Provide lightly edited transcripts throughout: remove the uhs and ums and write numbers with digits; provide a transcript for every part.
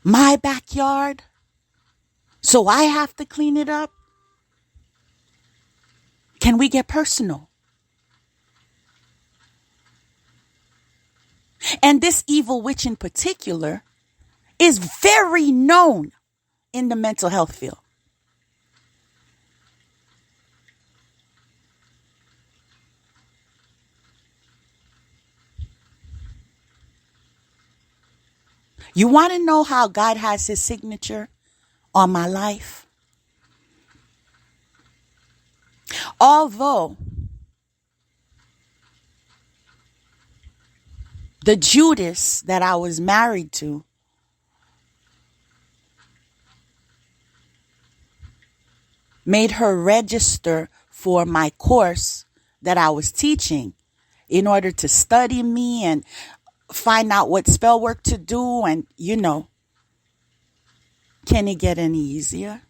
my backyard, so I have to clean it up? Can we get personal? And this evil witch in particular is very known in the mental health field. You want to know how God has his signature on my life? Although the Judas that I was married to made her register for my course that I was teaching in order to study me and find out what spell work to do. And, can it get any easier?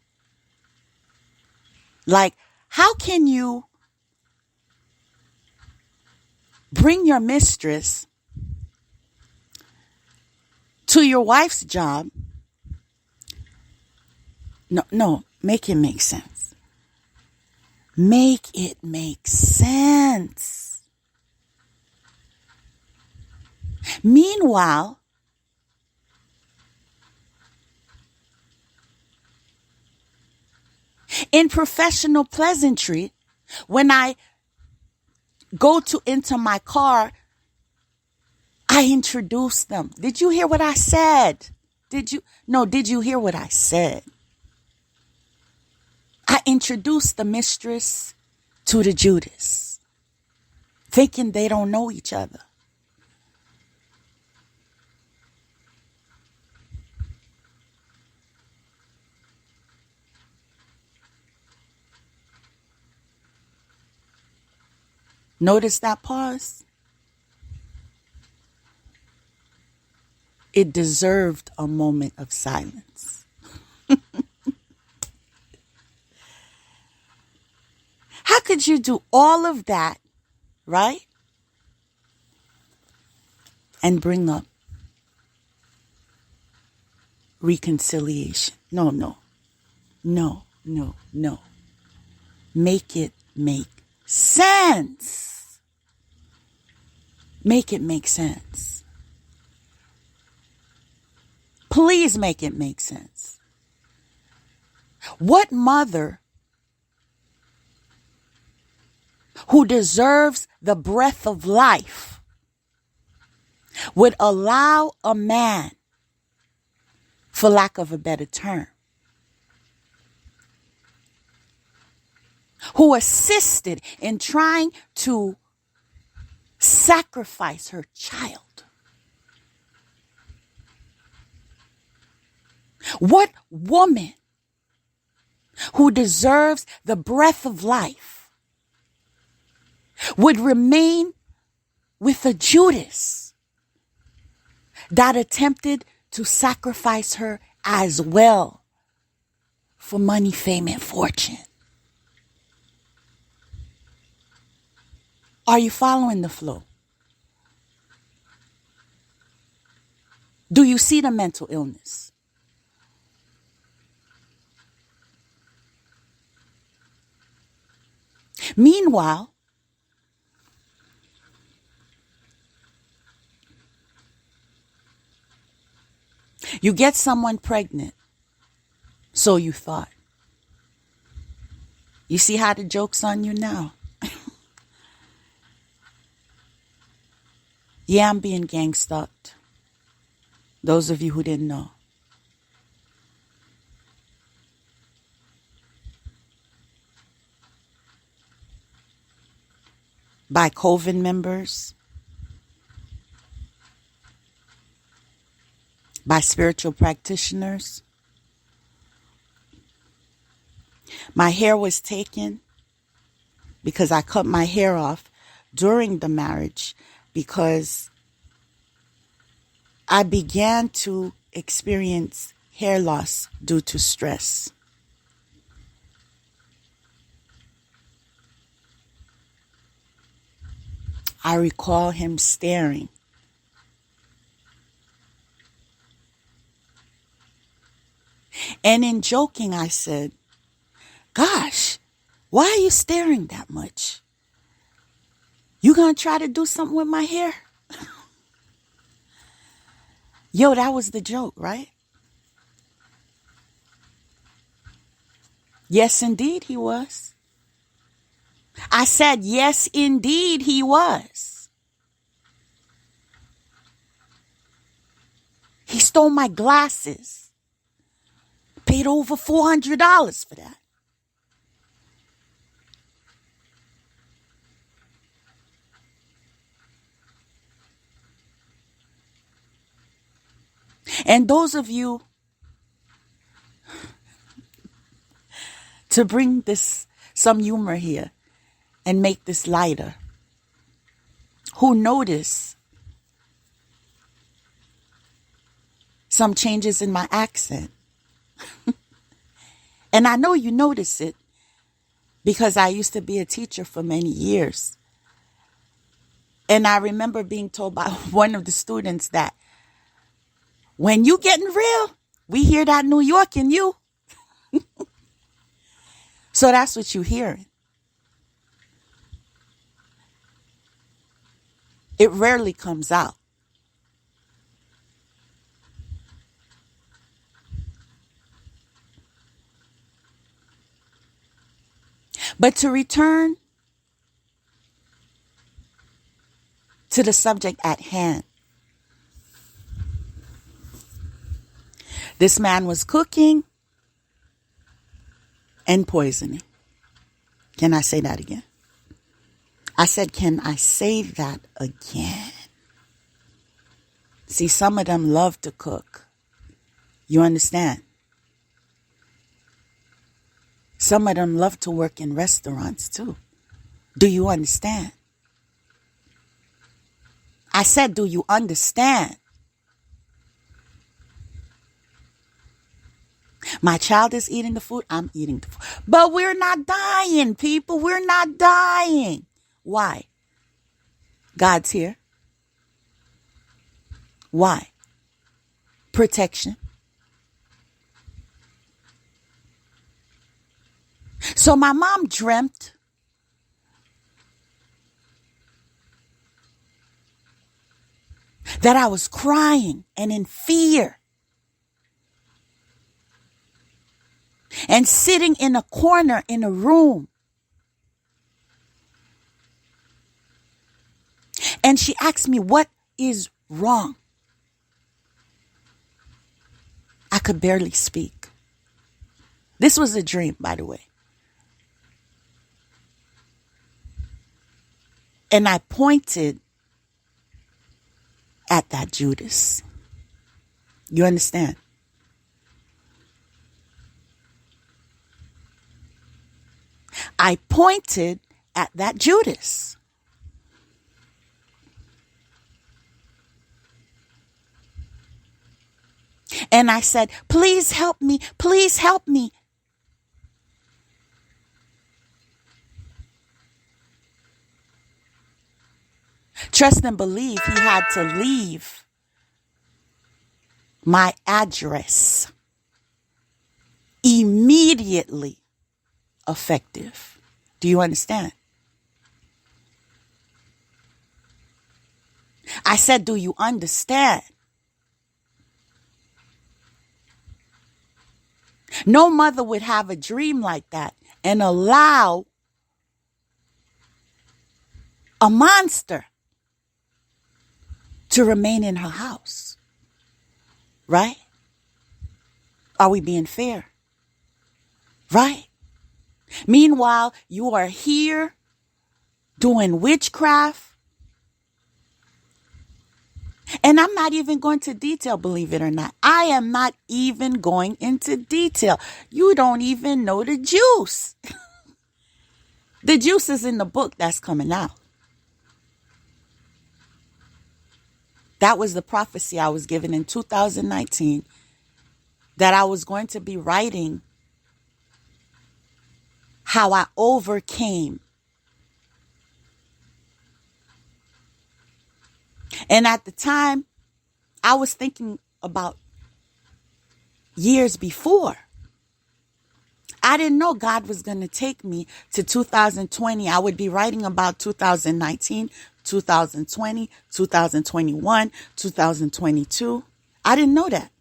Like, how can you bring your mistress to your wife's job? No, make it make sense. Make it make sense. Meanwhile, in professional pleasantry, when I go into my car, I introduce them. Did you hear what I said? Did you hear what I said? I introduced the mistress to the Judas, thinking they don't know each other. Notice that pause? It deserved a moment of silence. How could you do all of that, right? And bring up reconciliation? No. Make it make sense. Make it make sense. Please make it make sense. What mother who deserves the breath of life would allow a man, for lack of a better term, who assisted in trying to sacrifice her child? What woman who deserves the breath of life would remain with a Judas that attempted to sacrifice her as well for money, fame, and fortune? Are you following the flow? Do you see the mental illness? Meanwhile, you get someone pregnant, so you thought. You see how the joke's on you now? Yeah, I'm being gangsta up. Those of you who didn't know. By Coven members, by spiritual practitioners. My hair was taken because I cut my hair off during the marriage because I began to experience hair loss due to stress. I recall him staring. And in joking, I said, gosh, why are you staring that much? You gonna try to do something with my hair? Yo, that was the joke, right? Yes, indeed, he was. I said, yes, indeed, he was. He stole my glasses. Paid over $400 for that. And those of you, to bring this some humor here and make this lighter, who notice some changes in my accent. And I know you notice it because I used to be a teacher for many years. And I remember being told by one of the students that when you getting real, we hear that New York in you. So that's what you're hearing. It rarely comes out. But to return to the subject at hand, this man was cooking and poisoning. Can I say that again? I said, can I say that again? See, some of them love to cook. You understand? Some of them love to work in restaurants too. Do you understand? I said, do you understand? My child is eating the food. I'm eating the food. But we're not dying, people. We're not dying. Why? God's here. Why? Protection. So my mom dreamt that I was crying and in fear and sitting in a corner in a room. And she asked me, what is wrong? I could barely speak. This was a dream, by the way. And I pointed at that Judas. You understand? I pointed at that Judas. And I said, please help me. Please help me. Trust and believe he had to leave my address immediately effective. Do you understand? I said, do you understand? No mother would have a dream like that and allow a monster to remain in her house. Right? Are we being fair? Right? Meanwhile, you are here doing witchcraft. And I'm not even going to detail, believe it or not. I am not even going into detail. You don't even know the juice. The juice is in the book that's coming out. That was the prophecy I was given in 2019, that I was going to be writing how I overcame. And at the time, I was thinking about years before. I didn't know God was going to take me to 2020. I would be writing about 2019, 2020, 2021, 2022. I didn't know that.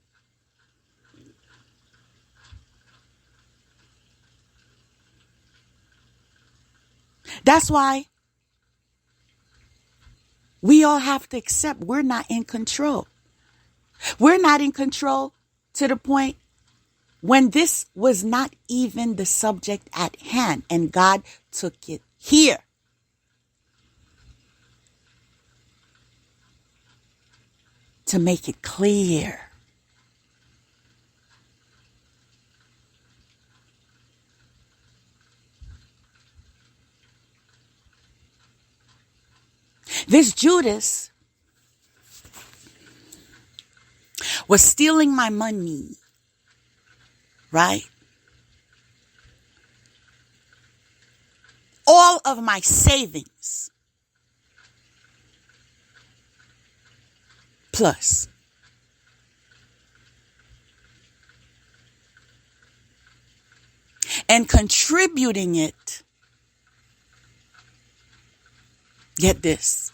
That's why we all have to accept we're not in control. We're not in control to the point when this was not even the subject at hand and God took it here. To make it clear. This Judas was stealing my money, right? All of my savings. Plus. And contributing it. Get this.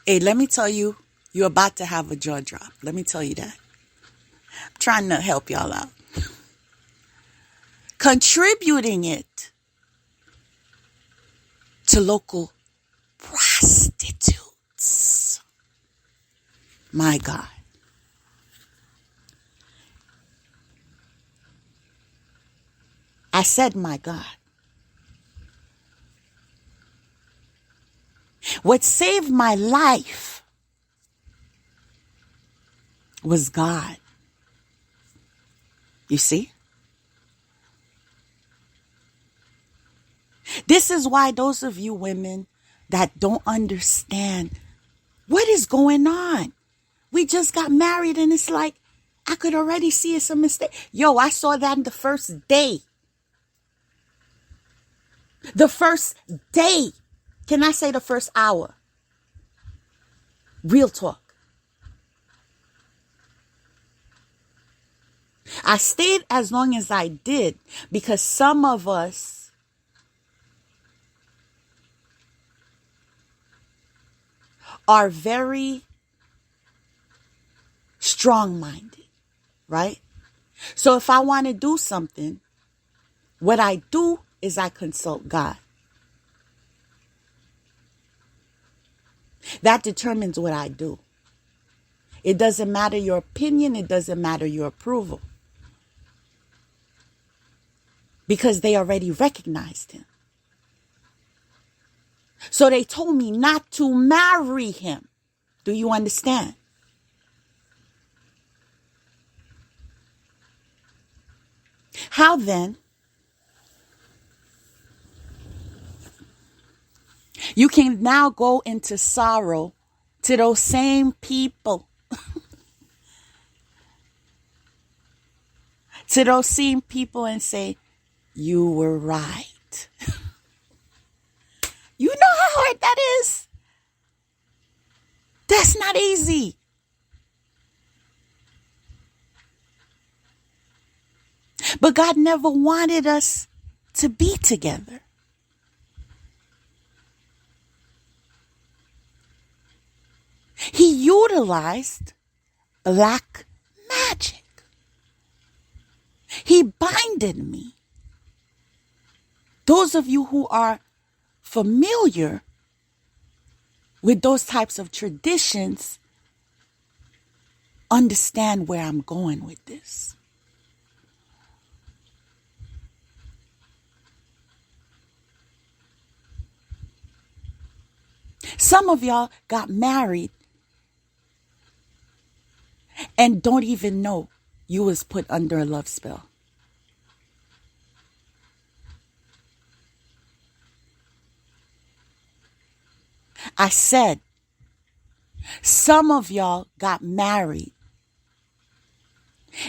Hey, let me tell you, you're about to have a jaw drop. Let me tell you that. I'm trying to help y'all out. Contributing it to local prostitutes. My God. I said, my God. What saved my life was God. You see? This is why those of you women that don't understand what is going on. We just got married and it's like, I could already see it's a mistake. Yo, I saw that the first day. The first day. Can I say the first hour? Real talk. I stayed as long as I did because some of us are very strong-minded, right? So if I want to do something, what I do is I consult God. That determines what I do. It doesn't matter your opinion. It doesn't matter your approval. Because they already recognized him. So they told me not to marry him. Do you understand? How then? You can now go into sorrow to those same people. To those same people and say, you were right. You know how hard that is? That's not easy. But God never wanted us to be together. He utilized black magic. He binded me. Those of you who are familiar with those types of traditions understand where I'm going with this. Some of y'all got married and don't even know you was put under a love spell. I said, some of y'all got married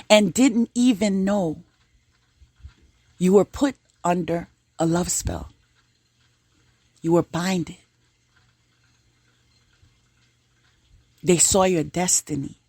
and didn't even know you were put under a love spell. You were binded. They saw your destiny.